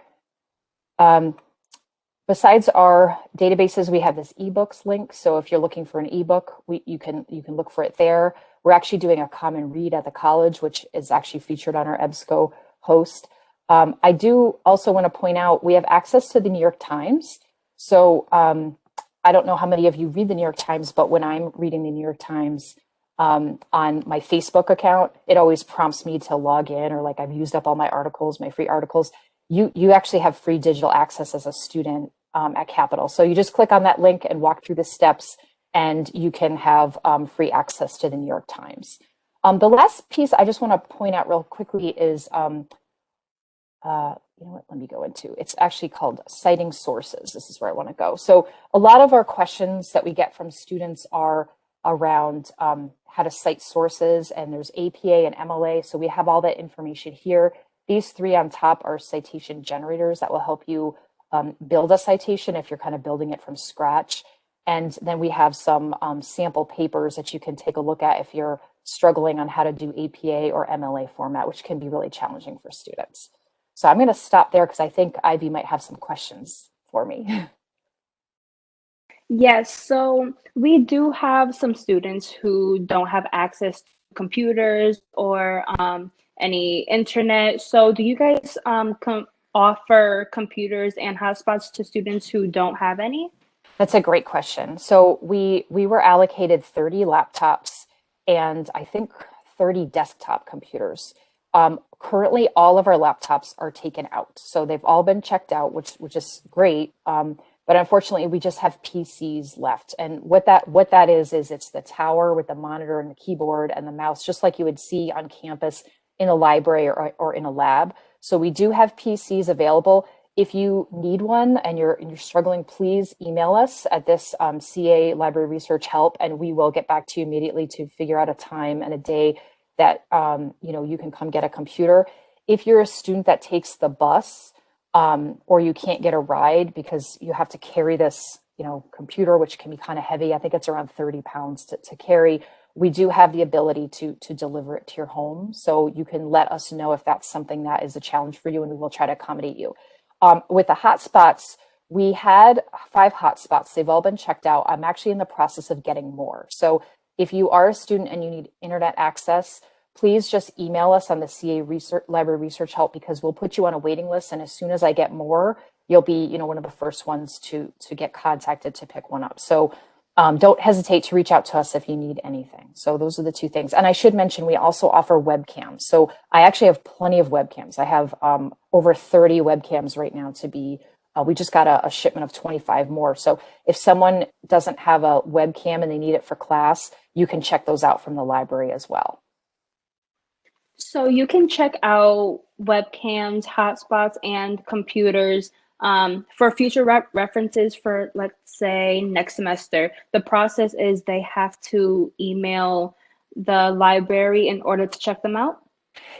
Besides our databases, we have this ebooks link. So if you're looking for an ebook, you can look for it there. We're actually doing a common read at the college, which is actually featured on our EBSCO host. I do also want to point out we have access to the New York Times. So I don't know how many of you read the New York Times, but when I'm reading the New York Times on my Facebook account, it always prompts me to log in, or like I've used up all my articles, my free articles. You actually have free digital access as a student at Capital. So you just click on that link and walk through the steps, and you can have free access to the New York Times. The last piece I just want to point out real quickly is, let me go into, it's actually called citing sources. This is where I want to go. So a lot of our questions that we get from students are around how to cite sources, and there's APA and MLA. So we have all that information here. These 3 on top are citation generators that will help you build a citation if you're kind of building it from scratch. And then we have some sample papers that you can take a look at if you're struggling on how to do APA or MLA format, which can be really challenging for students. So I'm going to stop there because I think Ivy might have some questions for me. Yes, so we do have some students who don't have access to computers or any internet. So do you guys offer computers and hotspots to students who don't have any? That's a great question. So we were allocated 30 laptops, and I think 30 desktop computers. Currently, all of our laptops are taken out. So they've all been checked out, which is great. But unfortunately, we just have PCs left. And what that is it's the tower with the monitor and the keyboard and the mouse, just like you would see on campus in a library or in a lab. So we do have PCs available. If you need one and you're struggling, please email us at this CA Library Research Help, and we will get back to you immediately to figure out a time and a day that you can come get a computer. If you're a student that takes the bus or you can't get a ride because you have to carry this computer, which can be kind of heavy, I think it's around 30 pounds to carry, we do have the ability to deliver it to your home. So you can let us know if that's something that is a challenge for you, and we will try to accommodate you. With the hotspots, we had 5 hotspots. They've all been checked out. I'm actually in the process of getting more. So if you are a student and you need internet access, please just email us on the CA Library Research Help, because we'll put you on a waiting list. And as soon as I get more, you'll be one of the first ones to get contacted to pick one up. So don't hesitate to reach out to us if you need anything. So those are the 2 things. And I should mention, we also offer webcams. So I actually have plenty of webcams. I have over 30 webcams right now we just got a shipment of 25 more. So if someone doesn't have a webcam and they need it for class, you can check those out from the library as well. So you can check out webcams, hotspots, and computers for future references for, let's say, next semester. The process is they have to email the library in order to check them out?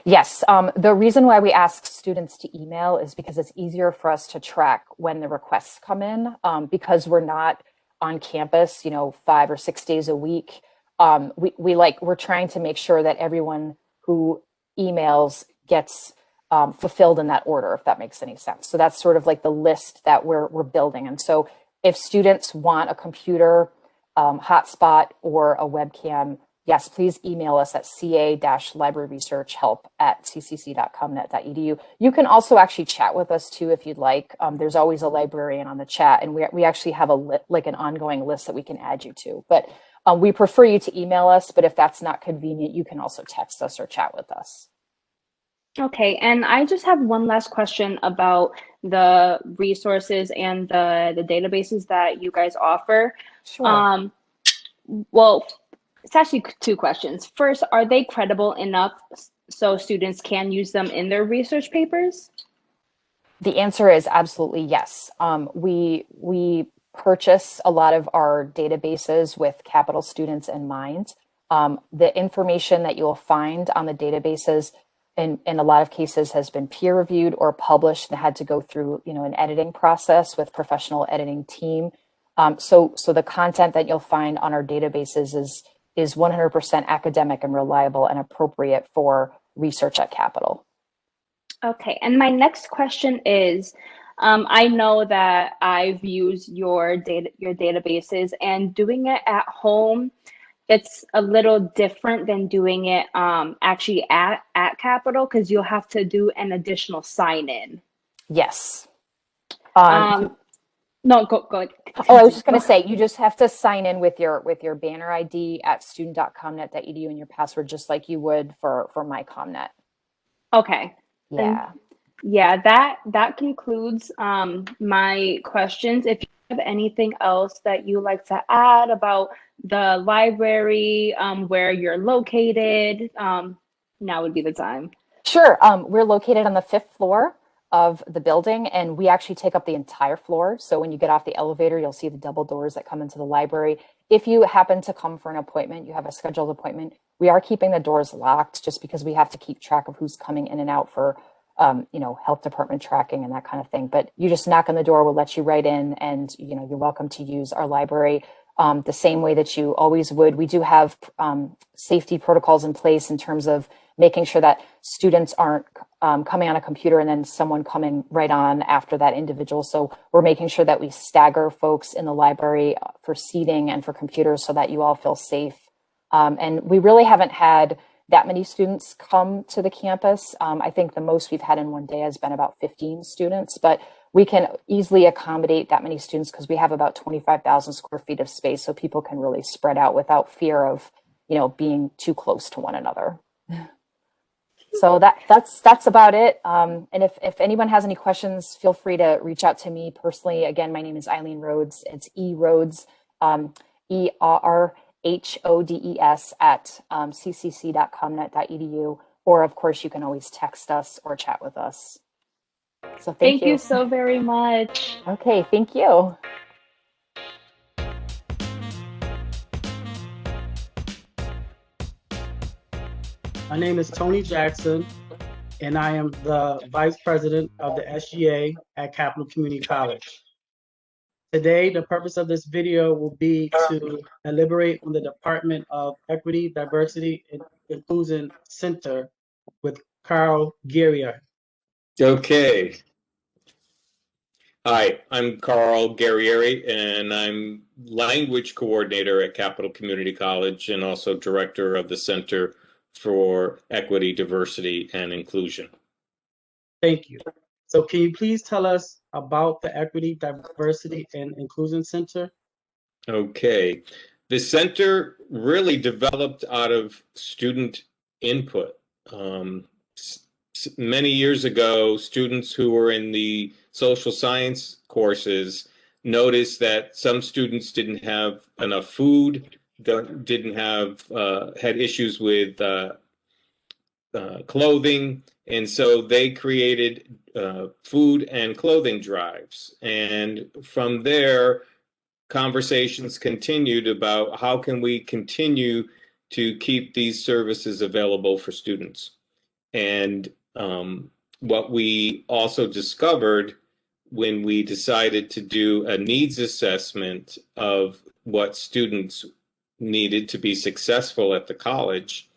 Yes. The reason why we ask students to email is because it's easier for us to track when the requests come in, because we're not on campus, 5 or 6 days a week. We're trying to make sure that everyone who emails gets fulfilled in that order, if that makes any sense. So that's sort of like the list that we're building. And so if students want a computer, hotspot, or a webcam, yes, please email us at ca-libraryresearchhelp@ccc.comnet.edu. You can also actually chat with us too if you'd like. There's always a librarian on the chat, and we actually have an ongoing list that we can add you to. But we prefer you to email us, but if that's not convenient, you can also text us or chat with us. Okay, and I just have one last question about the resources and the databases that you guys offer. Sure. Well, it's actually 2 questions. First, are they credible enough so students can use them in their research papers? The answer is absolutely yes. We purchase a lot of our databases with Capital students in mind. The information that you'll find on the databases in a lot of cases has been peer reviewed or published and had to go through an editing process with professional editing team. So the content that you'll find on our databases is 100% academic and reliable and appropriate for research at Capital. Okay, and my next question is, I know that I've used your databases, and doing it at home, it's a little different than doing it actually at Capital, because you'll have to do an additional sign-in. Yes. No, go ahead. Oh, I was just going to say, you just have to sign in with your banner ID at student.comnet.edu and your password, just like you would for MyComnet. Okay. Yeah. Yeah, that concludes my questions. If you have anything else that you like to add about the library, where you're located, now would be the time. Sure. We're located on the 5th floor of the building, and we actually take up the entire floor. So when you get off the elevator, you'll see the double doors that come into the library. If you happen to come for an appointment, you have a scheduled appointment, we are keeping the doors locked just because we have to keep track of who's coming in and out for health department tracking and that kind of thing. But you just knock on the door, we'll let you right in, and you're welcome to use our library the same way that you always would. We do have safety protocols in place in terms of making sure that students aren't coming on a computer and then someone coming right on after that individual. So we're making sure that we stagger folks in the library for seating and for computers so that you all feel safe. And we really haven't had that many students come to the campus. I think the most we've had in one day has been about 15 students, but we can easily accommodate that many students because we have about 25,000 square feet of space, so people can really spread out without fear of being too close to one another. So that's about it. And if anyone has any questions, feel free to reach out to me personally. Again, my name is Eileen Rhodes. It's Rhodes, ERRHODES at ccc.comnet.edu. Or of course, you can always text us or chat with us. So thank you. Thank you so very much. Okay, thank you. My name is Tony Jackson, and I am the Vice President of the SGA at Capital Community College. Today, the purpose of this video will be to elaborate on the Department of Equity, Diversity, and Inclusion Center with Carl Guerriere. Okay. Hi, I'm Carl Guerriere, and I'm Language Coordinator at Capital Community College and also Director of the Center for Equity, Diversity, and Inclusion. Thank you. So can you please tell us about the Equity, Diversity, and Inclusion Center? Okay. The center really developed out of student input. Many years ago, students who were in the social science courses noticed that some students didn't have enough food, didn't have, had issues with clothing, and so they created food and clothing drives. And from there, conversations continued about how can we continue to keep these services available for students. And what we also discovered when we decided to do a needs assessment of what students needed to be successful at the college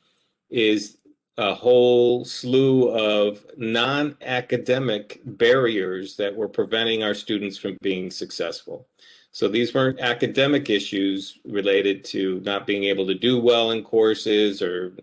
is a whole slew of non-academic barriers that were preventing our students from being successful. So these weren't academic issues related to not being able to do well in courses or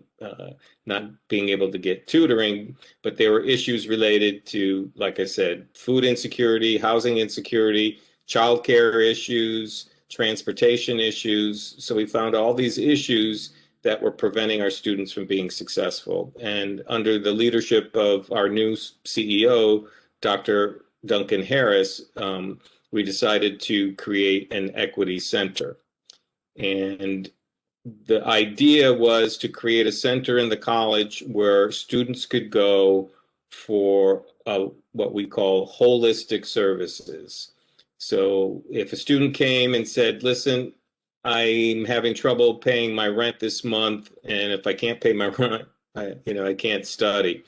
not being able to get tutoring, but they were issues related to, like I said, food insecurity, housing insecurity, childcare issues, transportation issues. So we found all these issues that were preventing our students from being successful. And under the leadership of our new CEO, Dr. Duncan Harris, we decided to create an equity center. And the idea was to create a center in the college where students could go for what we call holistic services. So if a student came and said, listen, I'm having trouble paying my rent this month, and if I can't pay my rent, I can't study.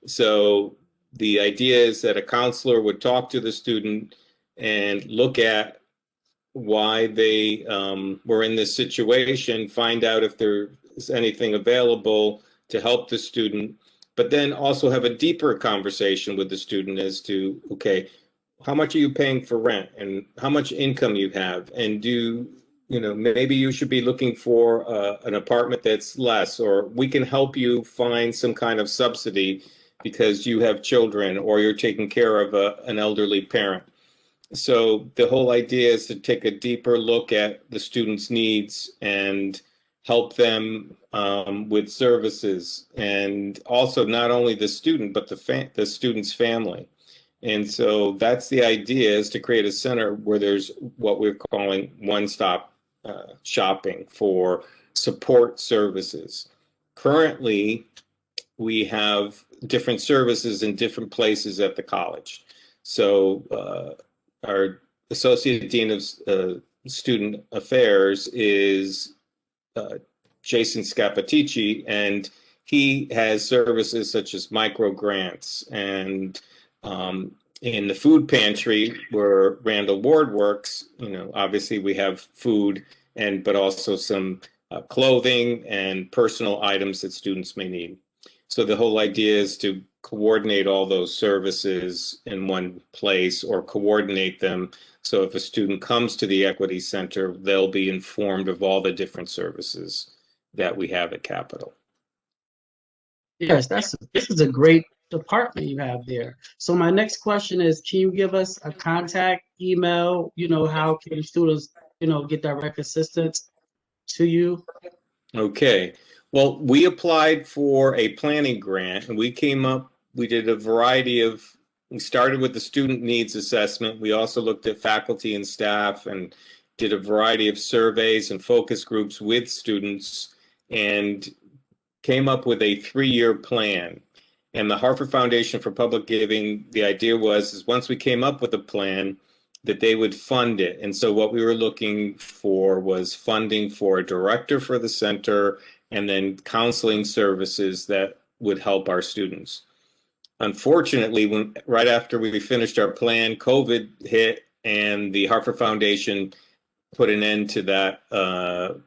So the idea is that a counselor would talk to the student and look at why they were in this situation, find out if there's anything available to help the student, but then also have a deeper conversation with the student as to, okay, how much are you paying for rent and how much income you have, and maybe you should be looking for an apartment that's less, or we can help you find some kind of subsidy because you have children or you're taking care of an elderly parent. So the whole idea is to take a deeper look at the students' needs and help them with services, and also not only the student, but the student's family. And so that's the idea, is to create a center where there's what we're calling one-stop shopping for support services. Currently, we have different services in different places at the college. So our Associate Dean of Student Affairs is Jason Scappaticci, and he has services such as micro grants, and in the food pantry where Randall Ward works, obviously we have food but also some clothing and personal items that students may need. So the whole idea is to coordinate all those services in one place, or coordinate them. So if a student comes to the Equity Center, they'll be informed of all the different services that we have at Capital. Yes, this is a great department you have there. So my next question is, can you give us a contact email? How can students, get direct assistance to you? Okay. Well, we applied for a planning grant, and we did a variety of, we started with the student needs assessment. We also looked at faculty and staff and did a variety of surveys and focus groups with students and came up with a 3-year plan. And the Hartford Foundation for Public Giving, the idea is once we came up with a plan, that they would fund it. And so what we were looking for was funding for a director for the center and then counseling services that would help our students. Unfortunately, right after we finished our plan, COVID hit and the Hartford Foundation put an end to that,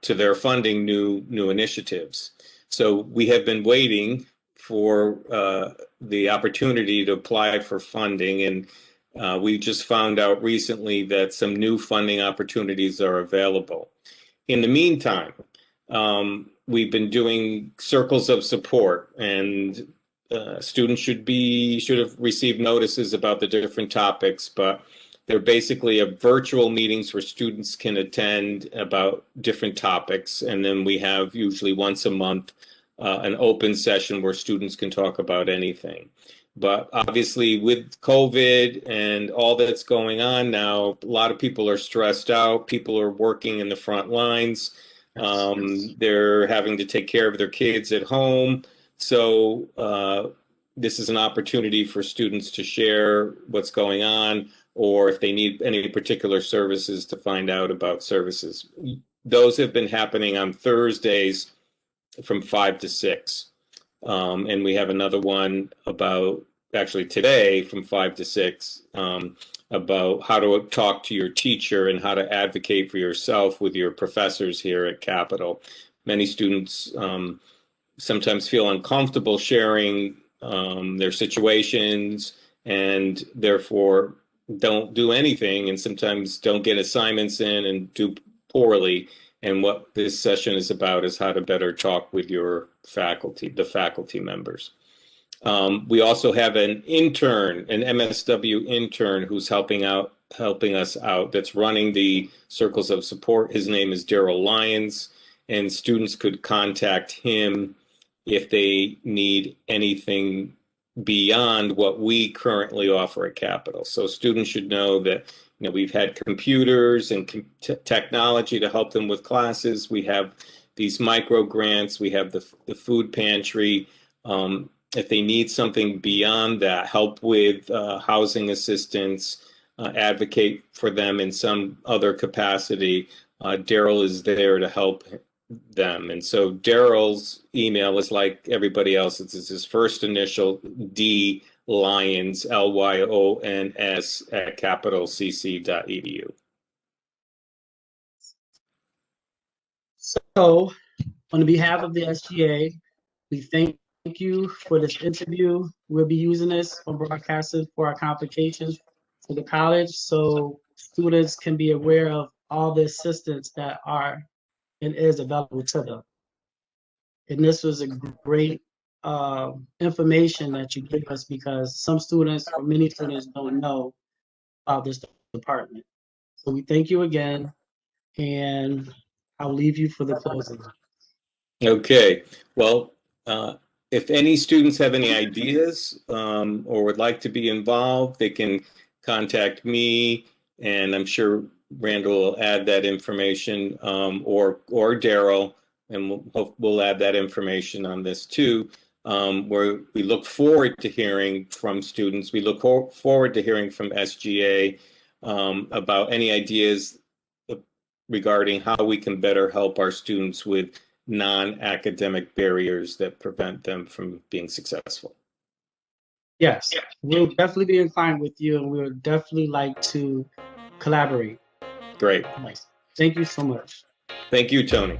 to their funding new initiatives. So we have been waiting for the opportunity to apply for funding, and we just found out recently that some new funding opportunities are available. In the meantime, we've been doing circles of support, and students should have received notices about the different topics, but they're basically virtual meetings where students can attend about different topics, and then we have usually once a month an open session where students can talk about anything. But obviously with COVID and all that's going on now, a lot of people are stressed out. People are working in the front lines. They're having to take care of their kids at home. So this is an opportunity for students to share what's going on, or if they need any particular services, to find out about services. Those have been happening on Thursdays from 5 to 6. And we have another one actually today from 5 to 6 about how to talk to your teacher and how to advocate for yourself with your professors here at Capitol. Many students sometimes feel uncomfortable sharing their situations and therefore don't do anything, and sometimes don't get assignments in and do poorly. And what this session is about is how to better talk with your faculty, the faculty members. We also have an intern, an MSW intern, who's helping us out, that's running the circles of support. His name is Daryl Lyons, and students could contact him if they need anything beyond what we currently offer at Capitol. So students should know that we've had computers and technology to help them with classes. We have these micro grants. We have the food pantry. If they need something beyond that, help with housing assistance, advocate for them in some other capacity, Daryl is there to help them. And so Daryl's email is like everybody else. It's his first initial, D Lyons, Lyons at capitalcc.edu. So, on behalf of the SGA, we thank you for this interview. We'll be using this on broadcasting for our complications for the college, so students can be aware of all the assistance that are and is available to them. And this was a great information that you gave us, because some students or many students don't know about this department. So we thank you again, and I'll leave you for the closing. Okay. Well, if any students have any ideas or would like to be involved, they can contact me, and I'm sure Randall will add that information, or Daryl, and we'll add that information on this too, where we look forward to hearing from students. We look forward to hearing from SGA about any ideas regarding how we can better help our students with non-academic barriers that prevent them from being successful. Yes, we'll definitely be inclined with you, and we would definitely like to collaborate. Great. Thank you so much. Thank you, Tony.